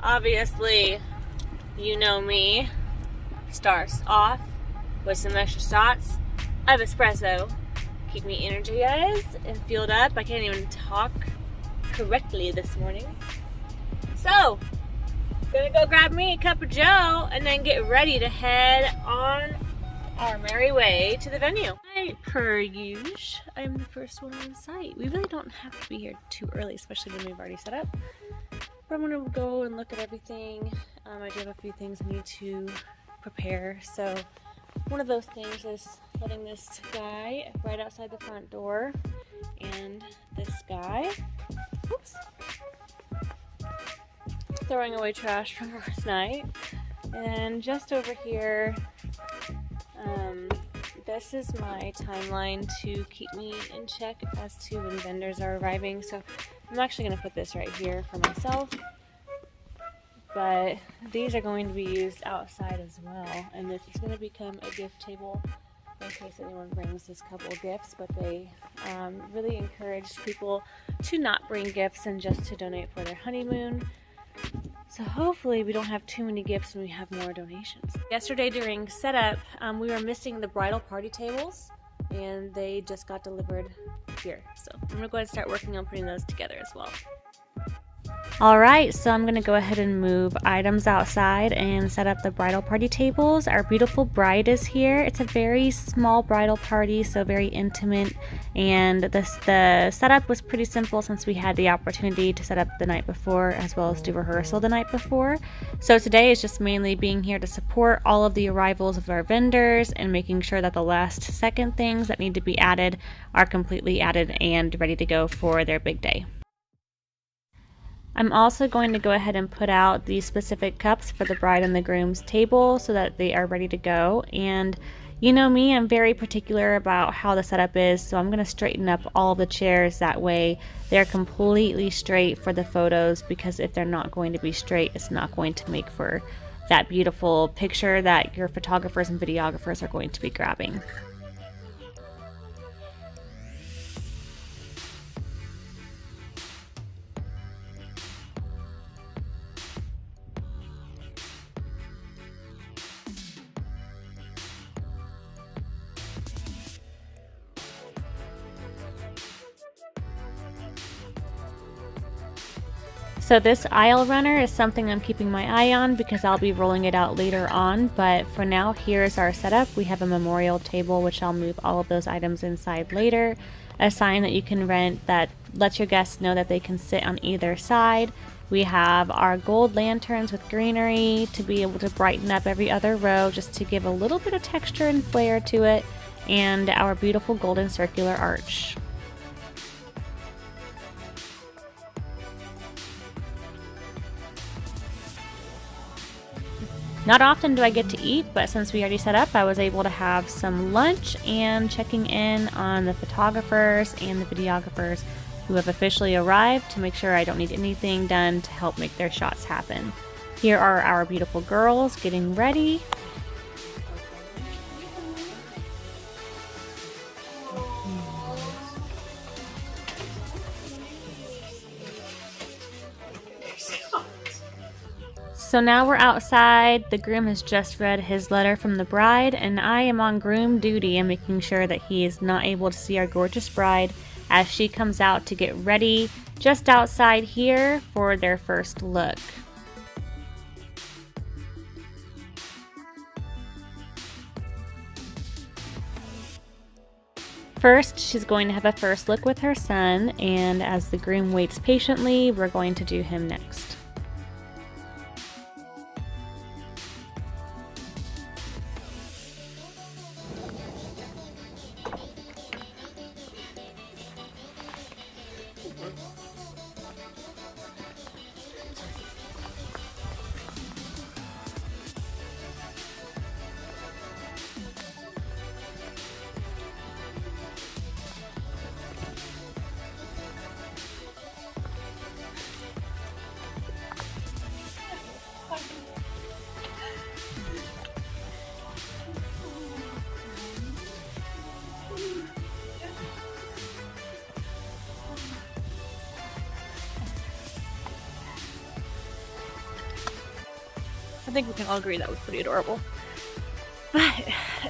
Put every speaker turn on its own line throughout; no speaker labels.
Obviously, you know me. Starts off with some extra shots of espresso. Keep me energized and fueled up. I can't even talk correctly this morning. So, gonna go grab me a cup of joe and then get ready to head on our merry way to the venue. Per usual, I'm the first one on site. We really don't have to be here too early, especially when we've already set up. But I'm gonna go and look at everything. I do have a few things I need to prepare. So one of those things is letting this guy right outside the front door and this guy, oops, throwing away trash from last night. And just over here, this is my timeline to keep me in check as to when vendors are arriving. So I'm actually going to put this right here for myself, but these are going to be used outside as well. And this is going to become a gift table in case anyone brings this couple gifts, but they really encourage people to not bring gifts and just to donate for their honeymoon. So hopefully we don't have too many gifts when we have more donations. Yesterday during setup, we were missing the bridal party tables, and they just got delivered here. So I'm gonna go ahead and start working on putting those together as well. Alright, so I'm gonna go ahead and move items outside and set up the bridal party tables. Our beautiful bride is here. It's a very small bridal party, so very intimate, and the setup was pretty simple since we had the opportunity to set up the night before as well as do rehearsal the night before. So today is just mainly being here to support all of the arrivals of our vendors and making sure that the last second things that need to be added are completely added and ready to go for their big day. I'm also going to go ahead and put out the specific cups for the bride and the groom's table so that they are ready to go. And you know me, I'm very particular about how the setup is, so I'm going to straighten up all the chairs. That way they're completely straight for the photos, because if they're not going to be straight, it's not going to make for that beautiful picture that your photographers and videographers are going to be grabbing. So this aisle runner is something I'm keeping my eye on because I'll be rolling it out later on, but for now, here's our setup. We have a memorial table, which I'll move all of those items inside later. A sign that you can rent that lets your guests know that they can sit on either side. We have our gold lanterns with greenery to be able to brighten up every other row just to give a little bit of texture and flair to it, and our beautiful golden circular arch. Not often do I get to eat, but since we already set up, I was able to have some lunch and checking in on the photographers and the videographers who have officially arrived to make sure I don't need anything done to help make their shots happen. Here are our beautiful girls getting ready. So now we're outside. The groom has just read his letter from the bride, and I am on groom duty and making sure that he is not able to see our gorgeous bride as she comes out to get ready just outside here for their first look. First, she's going to have a first look with her son, and as the groom waits patiently, we're going to do him next. I think we can all agree that was pretty adorable. But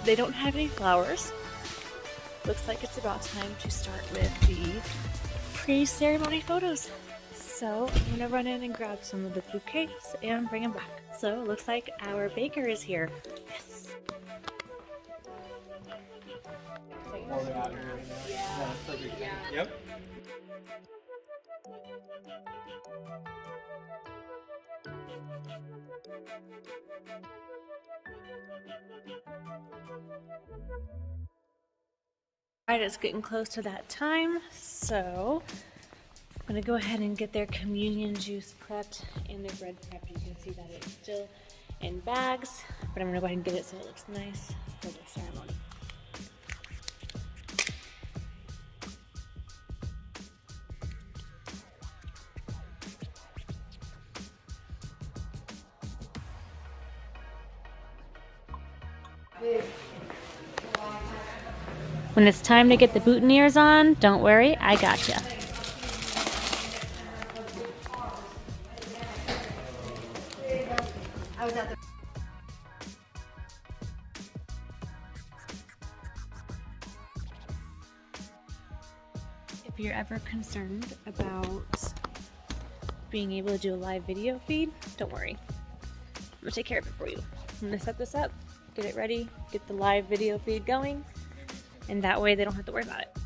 they don't have any flowers. Looks like it's about time to start with the pre-ceremony photos. So I'm gonna run in and grab some of the bouquets and bring them back. So it looks like our baker is here. Yes.
Yep.
Alright, it's getting close to that time, so I'm going to go ahead and get their communion juice prepped and their bread prepped. You can see that it's still in bags, but I'm going to go ahead and get it so it looks nice for the ceremony. When it's time to get the boutonnieres on, don't worry, I gotcha. If you're ever concerned about being able to do a live video feed, don't worry. I'm gonna take care of it for you. I'm gonna set this up, get it ready, get the live video feed going, and that way they don't have to worry about it.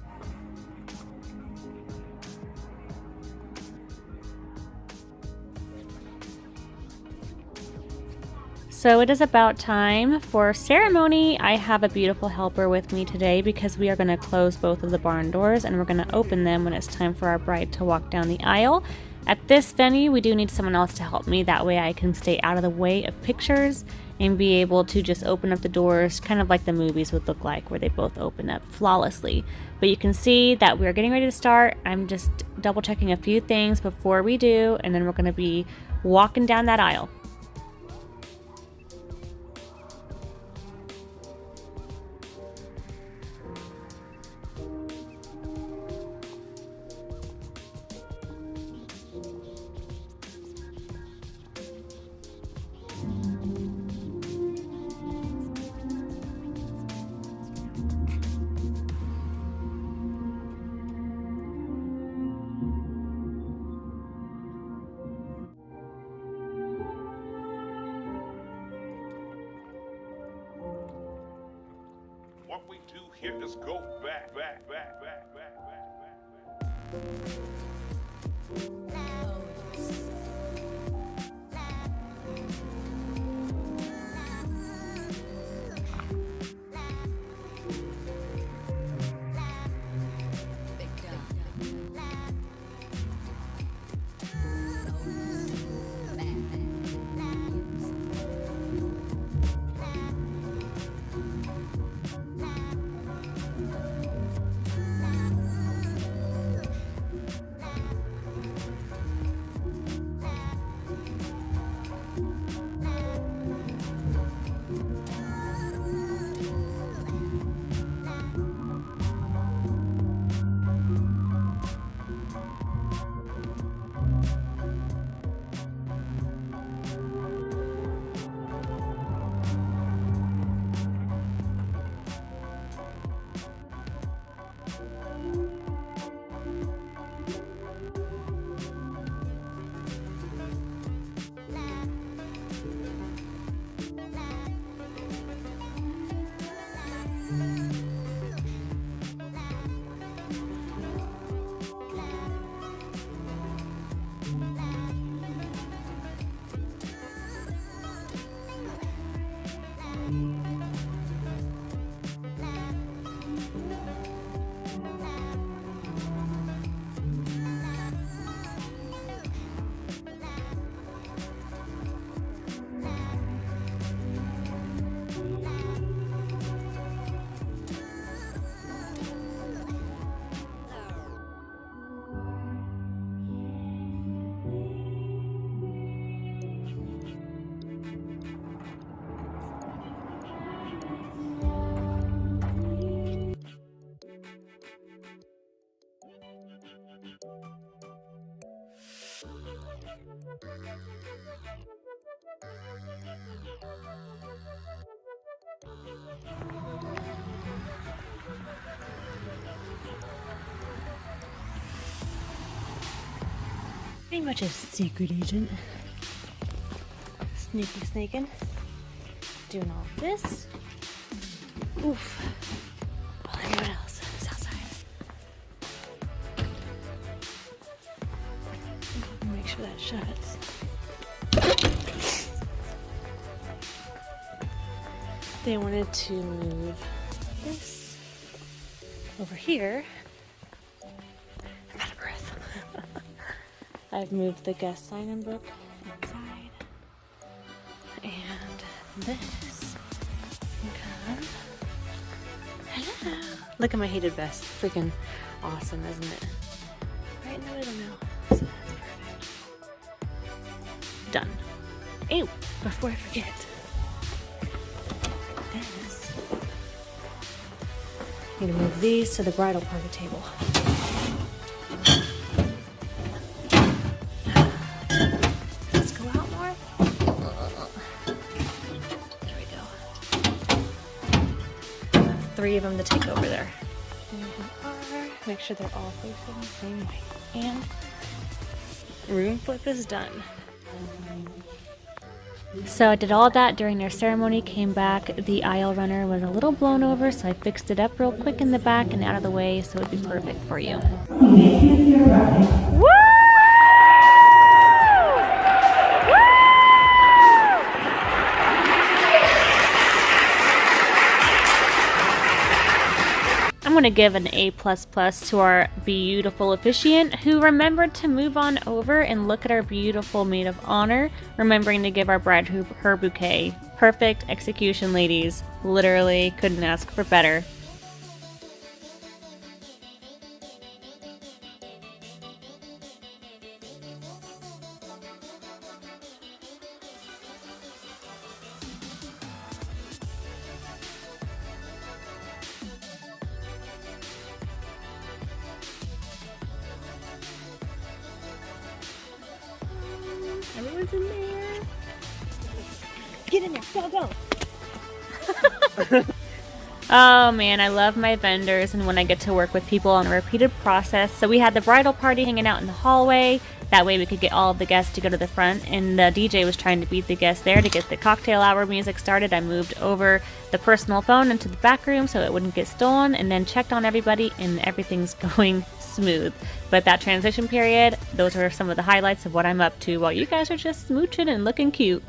So it is about time for ceremony. I have a beautiful helper with me today because we are going to close both of the barn doors and we're going to open them when it's time for our bride to walk down the aisle. At this venue, we do need someone else to help me. That way I can stay out of the way of pictures and be able to just open up the doors, kind of like the movies would look like, where they both open up flawlessly. But you can see that we're getting ready to start. I'm just double checking a few things before we do, and then we're going to be walking down that aisle.
What we do here is go back.
Pretty much a secret agent. Sneaky snaking. Doing all this. Oof. Well, anyone else is outside. Make sure that shuts. They wanted to move this over here. I'm out of breath. I've moved the guest sign-in book inside. And this can come. Hello. Look at my hated vest. Freaking awesome, isn't it? Right in the middle now. So that's perfect. Done. Ew, before I forget. This. I'm gonna move these to the bridal party table. Let's go out more. There we go. 3 of them to take over there. Make sure they're all facing the same way. And room flip is done. So I did all that during their ceremony, came back, the aisle runner was a little blown over, so I fixed it up real quick in the back and out of the way so it'd be perfect for you. Woo! I'm going to give an A++ to our beautiful officiant who remembered to move on over and look at our beautiful maid of honor, remembering to give our bride her bouquet. Perfect execution, ladies. Literally couldn't ask for better. Everyone's in there. Get in there. Go, go. Oh man, I love my vendors and when I get to work with people on a repeated process. So we had the bridal party hanging out in the hallway. That way we could get all of the guests to go to the front, and the DJ was trying to beat the guests there to get the cocktail hour music started. I moved over the personal phone into the back room so it wouldn't get stolen, and then checked on everybody, and everything's going smooth. But that transition period, those are some of the highlights of what I'm up to while you guys are just smooching and looking cute.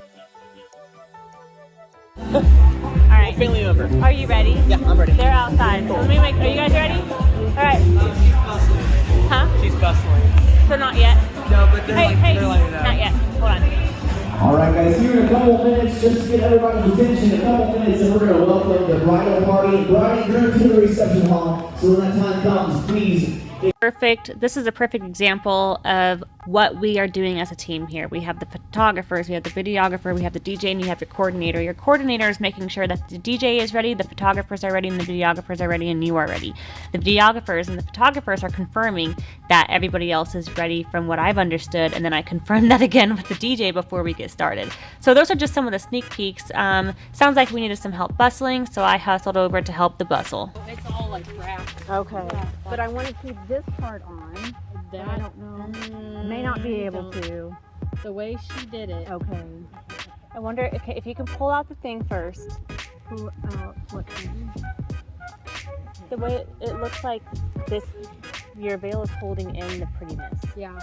Alright.
Family member.
Are you ready?
Yeah, I'm ready.
They're outside. So let me make, are you guys ready? Alright. Huh?
She's bustling.
So not yet?
No, but they're
Hey,
lining it up.
not yet. Hold on.
All right, guys, here in a couple minutes, just to get everybody's attention, a couple minutes, and we're going to welcome the bridal party, bride and groom to the reception hall. So when that time comes, please.
Perfect. This is a perfect example of what we are doing as a team here. We have the photographers, we have the videographer, we have the DJ, and you have your coordinator. Your coordinator is making sure that the DJ is ready, the photographers are ready, and the videographers are ready, and you are ready. The videographers and the photographers are confirming that everybody else is ready from what I've understood, and then I confirm that again with the DJ before we get started. So those are just some of the sneak peeks. Sounds like we needed some help bustling, so I hustled over to help the bustle.
It's all like wrapped.
Okay,
Yeah,
but I want to keep this part on.
that,
I don't know. May not be able to.
The way she did it.
Okay.
I wonder if you can pull out the thing first.
Pull out what thing?
The way it looks like this, your veil is holding in the prettiness.
Yeah.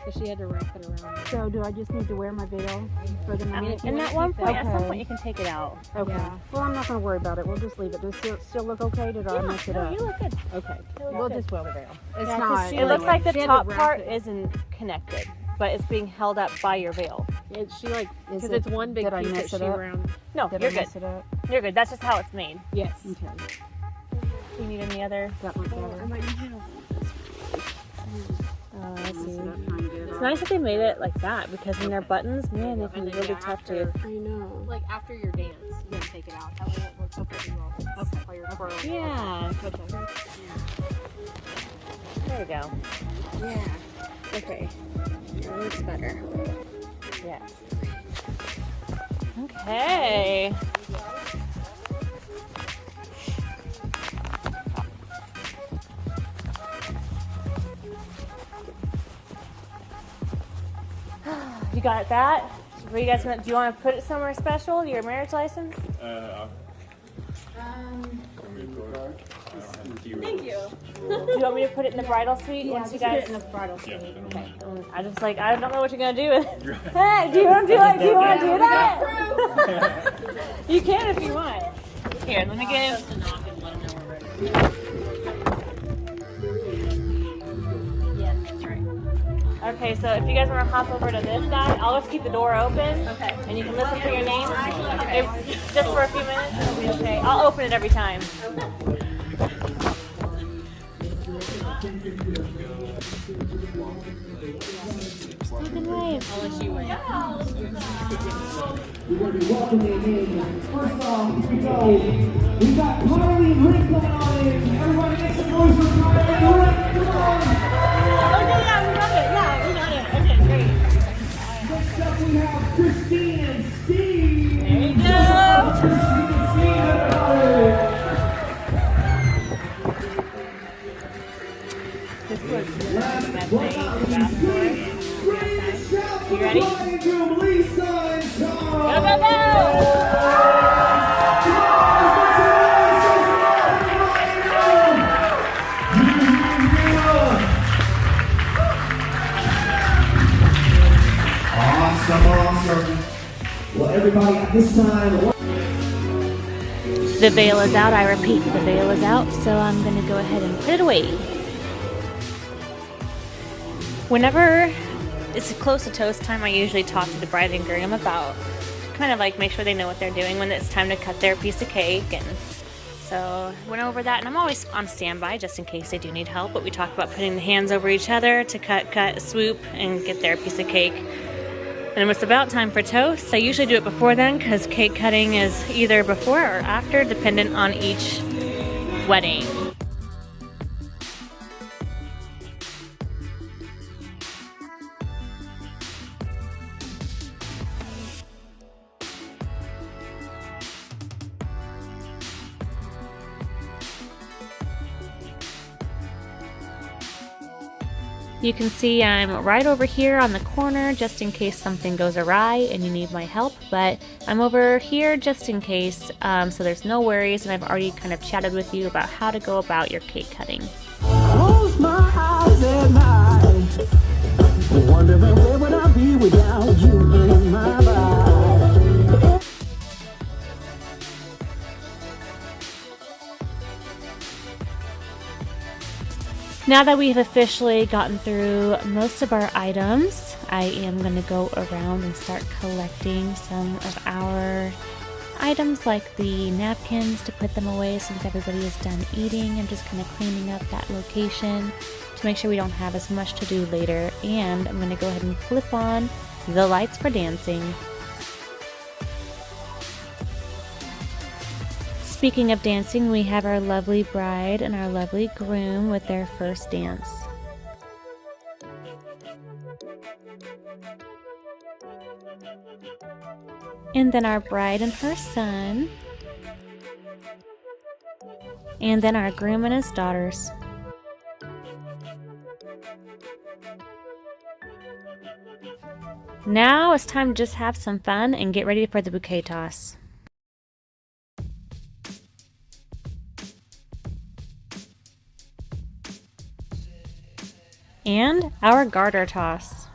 So she had to wrap it around.
So do I just need to wear my veil for the
I mean,
night?
and that one point, at some
Okay.
point, you can take it out.
Okay.
Yeah.
Well, I'm not going to worry about it. We'll just leave it. Does it still look okay? Did I mess it
no,
up?
you look good.
Okay.
You look
We'll
good.
just wear the veil. It's
Yeah, 'cause
not.
it looks like the
She had to
top
wrap
part
it.
isn't connected, but it's being held up by your veil.
She like,
Is
because
it-
it's one big
did I
piece that
mess
she
it up?
round.
No,
Did
you're
I
good.
mess it up?
You're good. That's just how it's made.
Yes.
Okay.
Do you need any other?
That went better.
Oh, I
Mess
see.
it up, trying to get it
It's
off.
nice that they made it like that because when they're buttons, man, they can be
And then,
really
yeah,
tough to.
after-
I know.
Like after your dance, you can take it out. That way it looks okay. Okay. While you're twirling.
Yeah.
Okay.
There we go.
Yeah.
Okay. That looks better. Yeah. Okay. Hey. You got that? What are you guys gonna, do you want to put it somewhere special? Your marriage license?
Thank you.
Do you want me to put it in the bridal suite once you guys?
in the bridal suite.
Okay. I just like I don't know what you're gonna do with it. Hey, do you want to do it? Do you want to do that? You can if you want. Here, let me get. Yes, that's right. Okay, so if you guys want to hop over to this side, I'll just keep the door open. Okay. And you can listen for your name. Okay. Just for a few minutes, it'll be okay. I'll open it every time.
We're going to be welcoming in. First off, here we go. We've got Carly and Rick coming on in. Everybody make some noise for Carly and Rick. Come on.
Okay, yeah, we got it. Yeah, we got it. Okay, great.
Next up, we have Christine and Steve.
There you go.
Christine and Steve, everybody.
This was
Last
that
but
thing.
not
You asked for it.
You
ready?
Lisa and Charles.
Go, go, go!
Awesome. Well, everybody, at this time.
The veil is out. I repeat, the veil is out. So I'm going to go ahead and put it away. Whenever it's close to toast time, I usually talk to the bride and groom about kind of like make sure they know what they're doing when it's time to cut their piece of cake. And so went over that, and I'm always on standby just in case they do need help. But we talk about putting the hands over each other to cut, swoop, and get their piece of cake. And when it's about time for toast, I usually do it before then because cake cutting is either before or after, dependent on each wedding. You can see I'm right over here on the corner just in case something goes awry and you need my help, but I'm over here just in case, so there's no worries, and I've already kind of chatted with you about how to go about your cake cutting.
Close my eyes at night, wondering where would I be without you in my life.
Now that we have officially gotten through most of our items, I am going to go around and start collecting some of our items like the napkins to put them away since everybody is done eating, and just kind of cleaning up that location to make sure we don't have as much to do later. And I'm going to go ahead and flip on the lights for dancing. Speaking of dancing, we have our lovely bride and our lovely groom with their first dance. And then our bride and her son. And then our groom and his daughters. Now it's time to just have some fun and get ready for the bouquet toss. And our garter toss.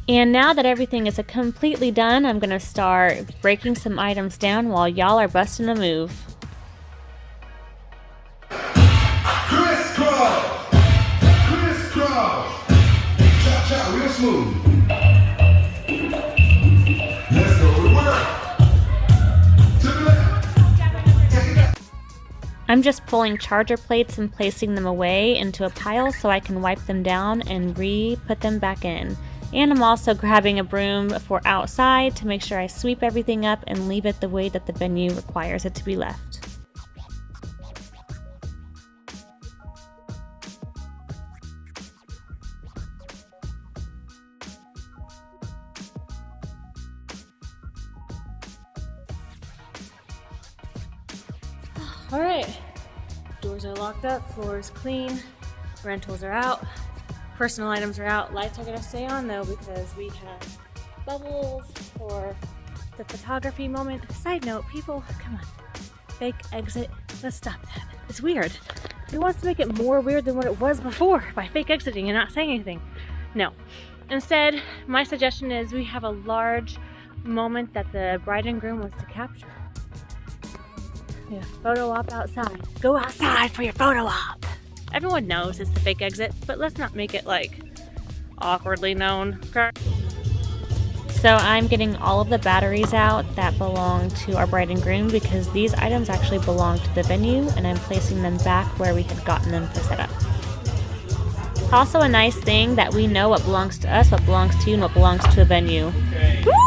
And now that everything is completely done, I'm going to start breaking some items down while y'all are busting a move.
Crisscross, crisscross, chop chop real smooth. Let's go to work. To the left.
I'm just pulling charger plates and placing them away into a pile so I can wipe them down and re-put them back in. And I'm also grabbing a broom for outside to make sure I sweep everything up and leave it the way that the venue requires it to be left. Alright, doors are locked up, floor is clean, rentals are out, personal items are out. Lights are gonna stay on though because we have bubbles for the photography moment. Side note, people, come on, fake exit, let's stop that. It's weird. Who wants to make it more weird than what it was before by fake exiting and not saying anything? No. Instead, my suggestion is we have a large moment that the bride and groom wants to capture. We have a photo op outside. Go outside for your photo op. Everyone knows it's the fake exit, but let's not make it like awkwardly known. So I'm getting all of the batteries out that belong to our bride and groom because these items actually belong to the venue and I'm placing them back where we had gotten them for setup. Also a nice thing that we know what belongs to us, what belongs to you, and what belongs to a venue.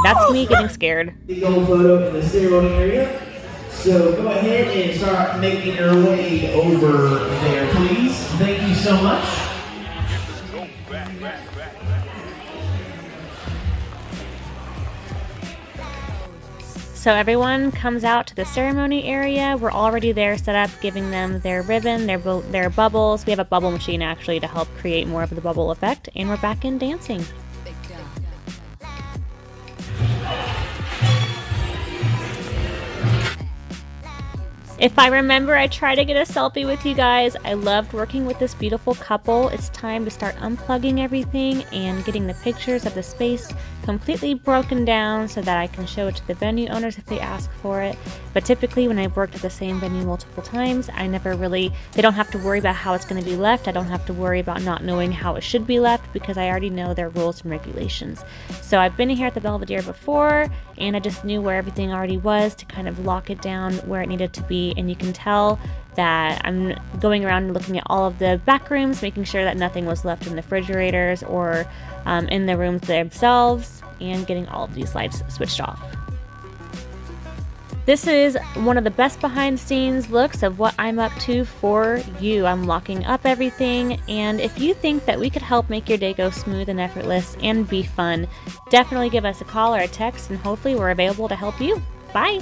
That's me getting scared.
The old photo in the ceremony area. So go ahead and start making your way over there, please. Thank you so much.
Go back.
So everyone comes out to the ceremony area. We're already there set up, giving them their ribbon, their bubbles. We have a bubble machine actually to help create more of the bubble effect, and we're back in dancing. If I remember, I tried to get a selfie with you guys. I loved working with this beautiful couple. It's time to start unplugging everything and getting the pictures of the space completely broken down so that I can show it to the venue owners if they ask for it. But typically when I've worked at the same venue multiple times, they don't have to worry about how it's going to be left. I don't have to worry about not knowing how it should be left because I already know their rules and regulations. So I've been here at the Belvedere before and I just knew where everything already was to kind of lock it down where it needed to be. And you can tell that I'm going around and looking at all of the back rooms, making sure that nothing was left in the refrigerators or in the rooms themselves, and getting all of these lights switched off. This is one of the best behind the scenes looks of what I'm up to for you. I'm locking up everything, and if you think that we could help make your day go smooth and effortless and be fun, definitely give us a call or a text and hopefully we're available to help you. Bye!